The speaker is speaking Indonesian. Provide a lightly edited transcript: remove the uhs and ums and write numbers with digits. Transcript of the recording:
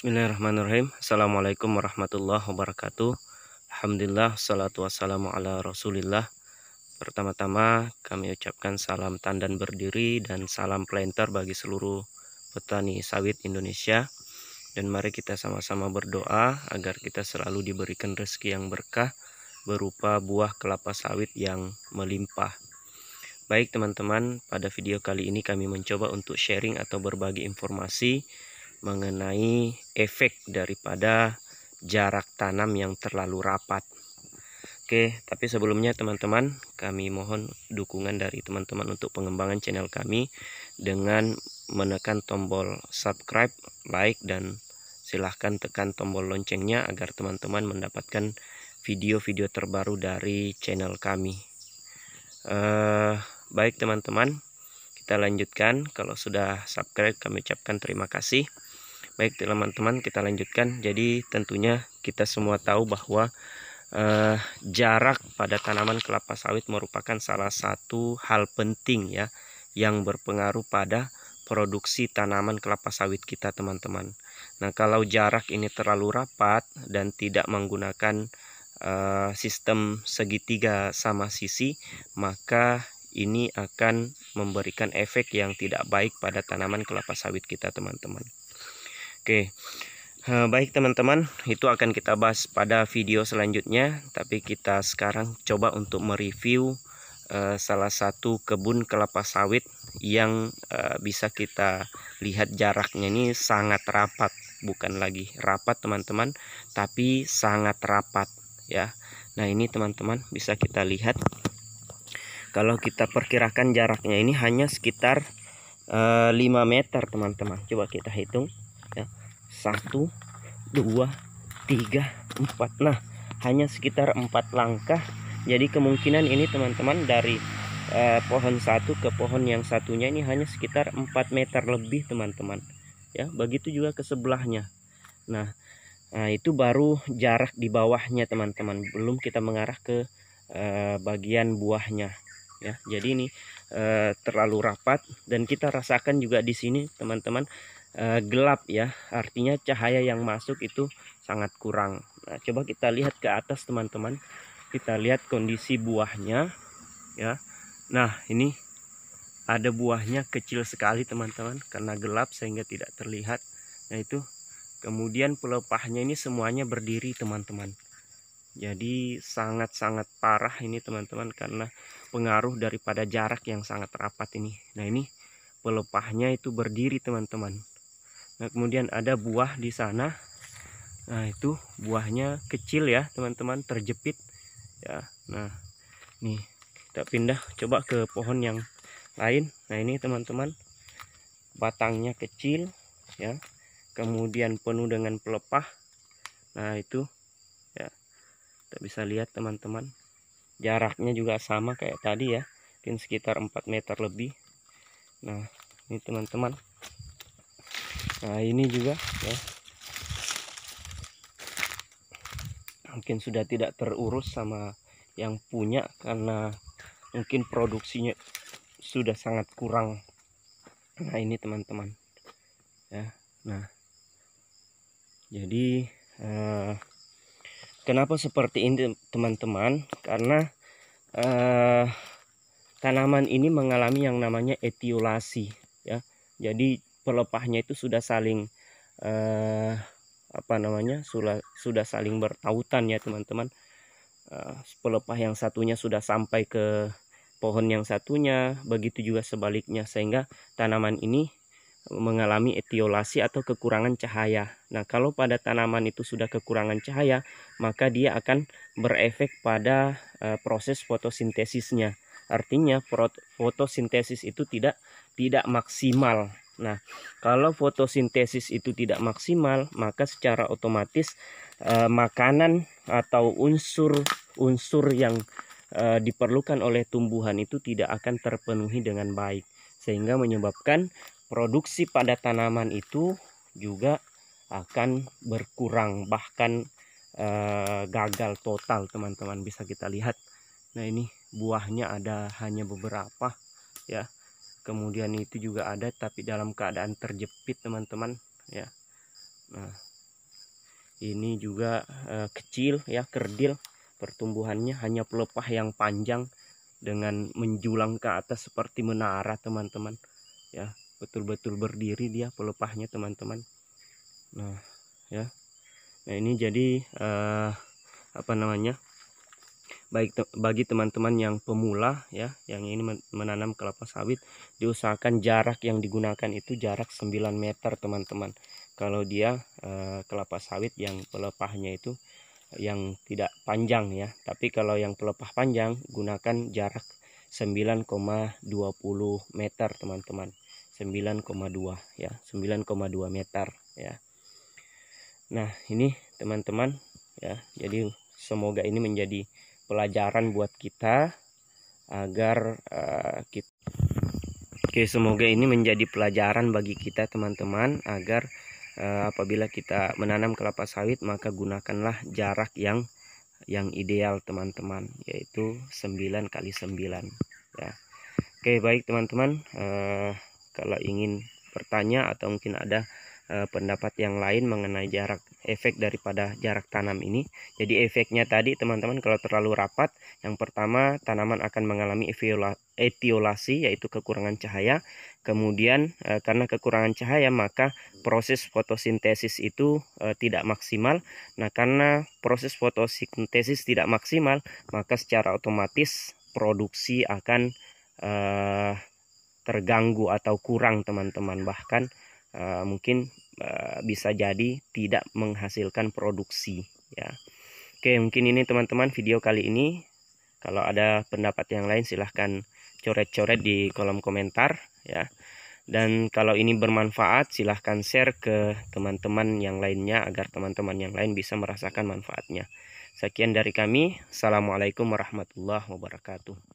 Bismillahirrahmanirrahim. Assalamualaikum warahmatullahi wabarakatuh. Alhamdulillah, salatu wassalamu ala rasulillah. Pertama-tama kami ucapkan salam tandan berdiri dan salam planter bagi seluruh petani sawit Indonesia. Dan mari kita sama-sama berdoa agar kita selalu diberikan rezeki yang berkah berupa buah kelapa sawit yang melimpah. Baik teman-teman, pada video kali ini kami mencoba untuk sharing atau berbagi informasi mengenai efek daripada jarak tanam yang terlalu rapat. Oke, tapi sebelumnya teman-teman, kami mohon dukungan dari teman-teman untuk pengembangan channel kami dengan menekan tombol subscribe, like, dan silahkan tekan tombol loncengnya agar teman-teman mendapatkan video-video terbaru dari channel kami. Baik teman-teman, kita lanjutkan. Kalau sudah subscribe kami ucapkan terima kasih. Baik teman-teman, kita lanjutkan. Jadi tentunya kita semua tahu bahwa jarak pada tanaman kelapa sawit merupakan salah satu hal penting ya, yang berpengaruh pada produksi tanaman kelapa sawit kita teman-teman. Nah, kalau jarak ini terlalu rapat dan tidak menggunakan sistem segitiga sama sisi, maka ini akan memberikan efek yang tidak baik pada tanaman kelapa sawit kita teman-teman. Oke, baik teman-teman, itu akan kita bahas pada video selanjutnya. Tapi kita sekarang coba untuk mereview salah satu kebun kelapa sawit yang bisa kita lihat jaraknya ini sangat rapat. Bukan lagi rapat teman-teman, tapi sangat rapat ya. Nah ini teman-teman bisa kita lihat. Kalau kita perkirakan jaraknya ini hanya sekitar 5 meter teman-teman. Coba kita hitung ya. 1, 2, 3, 4. Nah, hanya sekitar 4 langkah. Jadi kemungkinan ini teman-teman dari pohon satu ke pohon yang satunya ini hanya sekitar 4 meter lebih teman-teman. Ya, begitu juga ke sebelahnya. Nah, itu baru jarak di bawahnya teman-teman. Belum kita mengarah ke bagian buahnya. Ya, jadi ini terlalu rapat dan kita rasakan juga di sini teman-teman. Gelap ya, artinya cahaya yang masuk itu sangat kurang. Nah, coba kita lihat ke atas teman-teman, kita lihat kondisi buahnya ya. Nah ini ada buahnya kecil sekali teman-teman karena gelap sehingga tidak terlihat. Nah itu kemudian pelepahnya ini semuanya berdiri teman-teman. Jadi sangat-sangat parah ini teman-teman karena pengaruh daripada jarak yang sangat rapat ini. Nah ini pelepahnya itu berdiri teman-teman. Nah, kemudian ada buah di sana. Nah, itu buahnya kecil ya, teman-teman, terjepit ya. Nah, nih kita pindah coba ke pohon yang lain. Nah, ini teman-teman, batangnya kecil ya. Kemudian penuh dengan pelepah. Nah, itu ya. Kita bisa lihat teman-teman. Jaraknya juga sama kayak tadi ya. Mungkin sekitar 4 meter lebih. Nah, ini teman-teman. Nah ini juga ya, mungkin sudah tidak terurus sama yang punya karena mungkin produksinya sudah sangat kurang. Nah ini teman-teman ya. Nah jadi kenapa seperti ini teman-teman, karena tanaman ini mengalami yang namanya etiolasi ya. Jadi pelepahnya itu sudah saling sudah saling bertautan ya teman-teman. Pelepah yang satunya sudah sampai ke pohon yang satunya, begitu juga sebaliknya, sehingga tanaman ini mengalami etiolasi atau kekurangan cahaya. Nah kalau pada tanaman itu sudah kekurangan cahaya, maka dia akan berefek pada proses fotosintesisnya. Artinya fotosintesis itu tidak maksimal. Nah, kalau fotosintesis itu tidak maksimal, maka secara otomatis makanan atau unsur yang diperlukan oleh tumbuhan itu tidak akan terpenuhi dengan baik, sehingga menyebabkan produksi pada tanaman itu juga akan berkurang, bahkan gagal total teman-teman. Bisa kita lihat. Nah ini buahnya ada hanya beberapa ya. Kemudian itu juga ada tapi dalam keadaan terjepit teman-teman ya. Nah Ini juga kecil ya, kerdil pertumbuhannya, hanya pelepah yang panjang dengan menjulang ke atas seperti menara teman-teman ya, betul-betul berdiri dia pelepahnya teman-teman. Nah ya, nah ini jadi apa namanya, baik bagi teman-teman yang pemula ya, yang ini menanam kelapa sawit, diusahakan jarak yang digunakan itu jarak 9 meter teman-teman. Kalau dia kelapa sawit yang pelepahnya itu yang tidak panjang ya, tapi kalau yang pelepah panjang gunakan jarak 9,20 meter teman-teman. 9,2 ya, 9,2 meter ya. Nah ini teman-teman ya, jadi semoga ini menjadi pelajaran buat kita agar semoga ini menjadi pelajaran bagi kita teman-teman agar apabila kita menanam kelapa sawit maka gunakanlah jarak yang ideal teman-teman, yaitu 9 kali 9 ya. Oke baik teman-teman, kalau ingin bertanya atau mungkin ada pendapat yang lain mengenai jarak efek daripada jarak tanam ini. Jadi efeknya tadi teman-teman, kalau terlalu rapat, yang pertama tanaman akan mengalami etiolasi, yaitu kekurangan cahaya. Kemudian karena kekurangan cahaya maka proses fotosintesis itu tidak maksimal. Nah karena proses fotosintesis tidak maksimal maka secara otomatis produksi akan terganggu atau kurang teman-teman, bahkan mungkin bisa jadi tidak menghasilkan produksi ya. Oke mungkin ini teman-teman video kali ini. Kalau ada pendapat yang lain silahkan coret-coret di kolom komentar ya. Dan kalau ini bermanfaat silahkan share ke teman-teman yang lainnya agar teman-teman yang lain bisa merasakan manfaatnya. Sekian dari kami. Assalamualaikum warahmatullahi wabarakatuh.